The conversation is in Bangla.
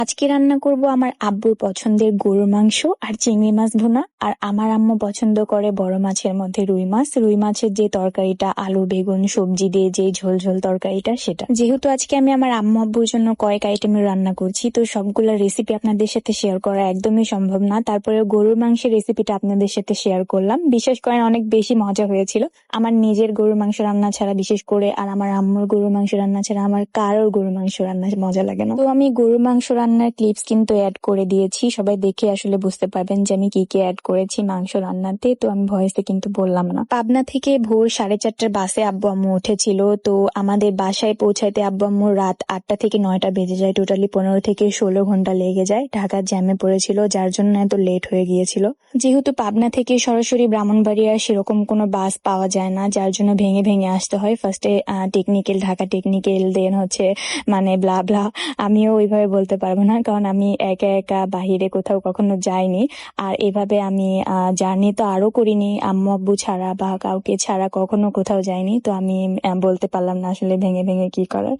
আজকে রান্না করব আমার আব্বুর পছন্দের গরুর মাংস আর চিংড়ি মাছ ভুনা। আর আমার আম্মু পছন্দ করে বড় মাছের মধ্যে রুই মাছ। রুই মাছের যে তরকারিটা, আলু বেগুন সবজি দিয়ে যে ঝোল ঝোল তরকারিটা, সেটা। যেহেতু আজকে আমি আমার আম্মু আব্বুর জন্য কয়েক আইটেমের রান্না করছি, তো সবগুলা রেসিপি আপনাদের সাথে শেয়ার করা একদমই সম্ভব না। তারপরে গরুর মাংসের রেসিপিটা আপনাদের সাথে শেয়ার করলাম। বিশেষ করে অনেক বেশি মজা হয়েছিল। আমার নিজের গরুর মাংস রান্না ছাড়া, বিশেষ করে আর আমার আম্মুর গরুর মাংস রান্না ছাড়া আমার কারোর গরুর মাংস রান্না মজা লাগে না। তো আমি গরুর মাংস রান্নার ক্লিপস কিন্তু অ্যাড করে দিয়েছি, সবাই দেখে আসলে বুঝতে পারবেন যে আমি কি কি অ্যাড করেছি মাংস রান্নাতে। তো আমি ভয়েসে কিন্তু বললাম না। পাবনা থেকে ভোর 4:30টার বাসে আব্বু আম্মু উঠেছিল। তো আমাদের বাসায় পৌঁছাইতে আব্বু আম্মুর রাত 8টা থেকে 9টা বেজে যায়। টোটালি 15 থেকে 16 ঘন্টা লেগে যায়। ঢাকার জ্যামে পড়েছিল, যার জন্য এত লেট হয়ে গিয়েছিল। যেহেতু পাবনা থেকে সরাসরি ব্রাহ্মণবাড়িয়া সেরকম কোনো বাস পাওয়া যায় না, যার জন্য ভেঙে ভেঙে আসতে হয়। ফার্স্টে টেকনিক্যাল, ঢাকা টেকনিক্যাল, দেন হচ্ছে মানে ব্লা ব্লা। আমিও ওইভাবে বলতে পারবো না, কারণ আমি একা একা বাহিরে কোথাও কখনো যাইনি। আর এভাবে আমি জার্নি তো আরো করিনি, আম্মু আব্বু ছাড়া বা কাউকে ছাড়া কখনো কোথাও যাইনি। তো আমি বলতে পারলাম না আসলে ভেঙে ভেঙে কি করার।